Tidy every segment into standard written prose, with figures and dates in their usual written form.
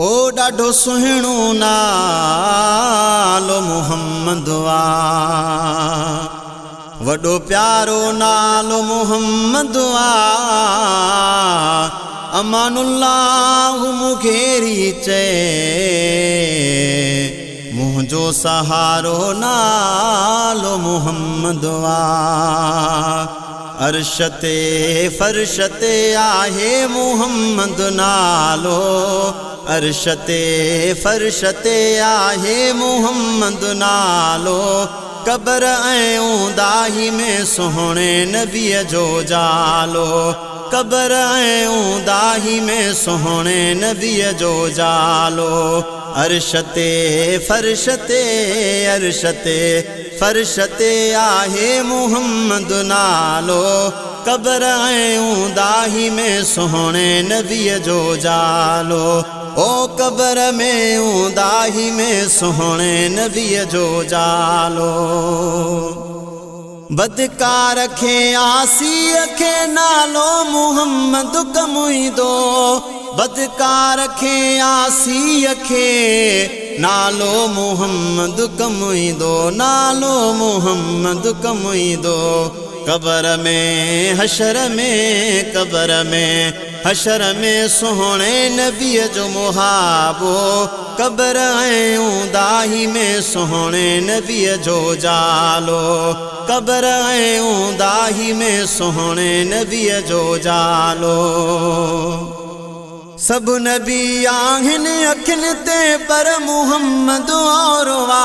ओ ॾाढो सुहिणो नालो मुहम्मद आ, वॾो प्यारो नालो मुहम्मद आ। अमानुल्लाह मुखेरी चए मुंहिंजो सहारो नालो मुहम्मद आ। अर्श ते फर्श ते आहे मुहम्मद नालो, अर्श ते फर्श ते आहे मुहम्मद नालो। कब्र ऐं ऊंदाही में सुहिणे नबीअ जो जालो, कब्र ऐं ऊंदाही में सुहिणे नबीअ जो जालो। अर्श ते फर्श ते अर्श ते फर्श ते आहे मुहम्मद नालो, कब्र ऐं ऊंदाही में सुहिणे नबीअ जो जालो। ओ कब्र में ऊंदाही में सुहिणे नबीअ जो जालो। बदकार खे आसीअ खे नालो मुहम्मद कमुईंदो, बदकार खे आसीअ खे नालो मुहम्मद कमुईंदो, नालो मुहम्मद कमुईंदो। कब्र में हशर में कब्र में हशर में सुहिणे नबीअ जो मुहाबो, कब्र ऐं ऊंदाही में सुहिणे नबीअ जो जालो, कब्र ऐं ऊंदाही में सुहिणे नबीअ जो जालो। सब नबी आहिनि अखियुनि ते पर मुहम्मद और वा,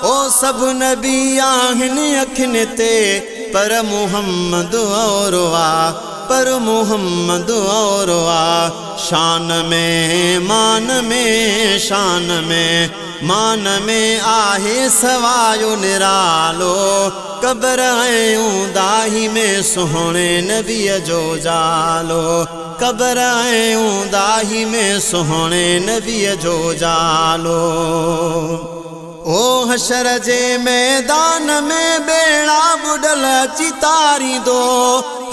ओ सब नबी आहिनि अखियुनि ते पर मुहम्मद और वा, पर मुहम्मद और वा। शान में मान में शान में मान में आहे सवायो निरालो, कब्र ऐं ऊंदाही में सुहिणे नबीअ जो जालो, कब्र ऐं ऊंदाही में सुहिणे नबीअ जो जालो। ओ हशर जे मैदान में बेड़ा बुडल चितारींदो,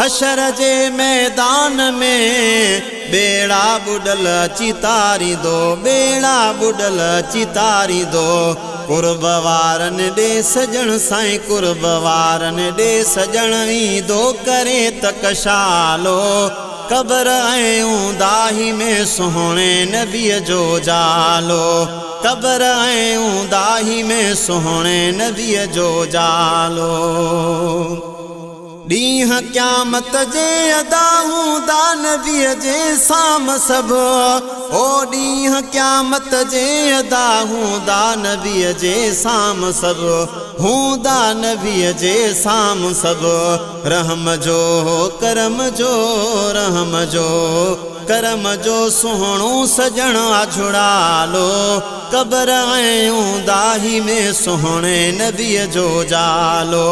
हशर जे मैदान में बेड़ा बुडल चितारींदो, बेड़ा बुडल चितारींदो। कुर्ब वारनि ॾे सजण साईं कुर्ब वारनि ॾे सजण ईंदो करे तकशालो, कब्र ऐं ऊंदाही में सुहिणे नबीअ जो जालो, कब्र ऐं ऊंदाही में सुहिणे नबीअ जो जालो। ॾींहुं क़यामत जे अदा हूंदा नबीअ जे साम सभु, ओ ॾींहुं क़यामत जे अदा हूंदा नबीअ जे साम सभु, हूंदा नबीअ जे साम सभु। रहम जो करम जो रहम जो करम जो सुहिणो सजण आझुड़ालो, कब्र ऐं ऊंदाही में सुहिणे नबीअ जो जालो,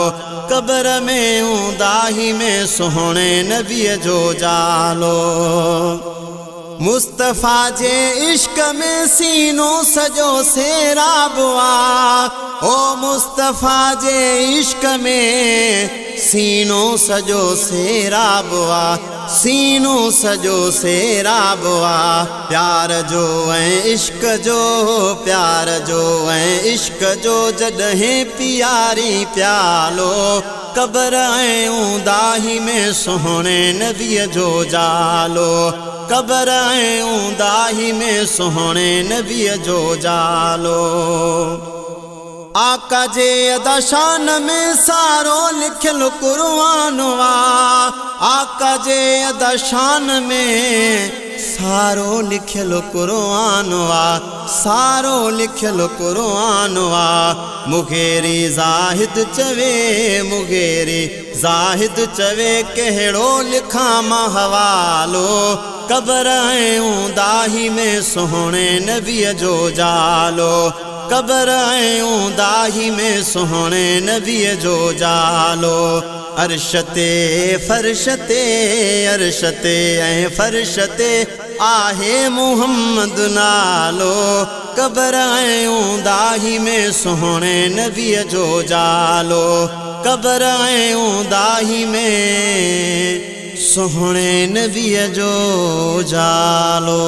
कब्र में ऊंदाही में सुहिणे नबीअ जो जालो। मुस्तफ़ा जे इश्क में सीनो सजो सेराबो आ, ओ मुस्तफ़ा जे इश्क में सीनो सजो सेराबो आ, सीनो सजो सेराबो आ। प्यार जो ऐं इश्क जो प्यार जो ऐं इश्क जो जॾहिं पियारी प्यालो, कब्र ऐं ऊंदाही में सुहिणे नबीअ जो जालो, कब्र ऐं ऊंदाही में सुहिणे नबीअ जो जालो। आका जे अदा शान में सारो लिखियल क़ुर्आन वा, आका जे अदा शान में सारो लिखियल क़ुर्आन वा, सारो लिखियल क़ुर्आन वा। मुगेरी ज़ाहिद चवे मुगेरी ज़ाहिद चवे कहिड़ो लिखां मां हवालो, कब्र ऐं ऊंदाही में सुहिणे नबीअ जो जालो, कब्र ऐं ऊंदाही में सुहिणे नबीअ जो जालो। अर्श ते फर्श ते अर्श ते ऐं फर्श ते आहे मुहम्मद नालो, कब्र ऐं ऊंदाही में सुहिणे नबीअ जो जालो, कब्र ऐं ऊंदाही में सुहिणे नबीअ जो जालो।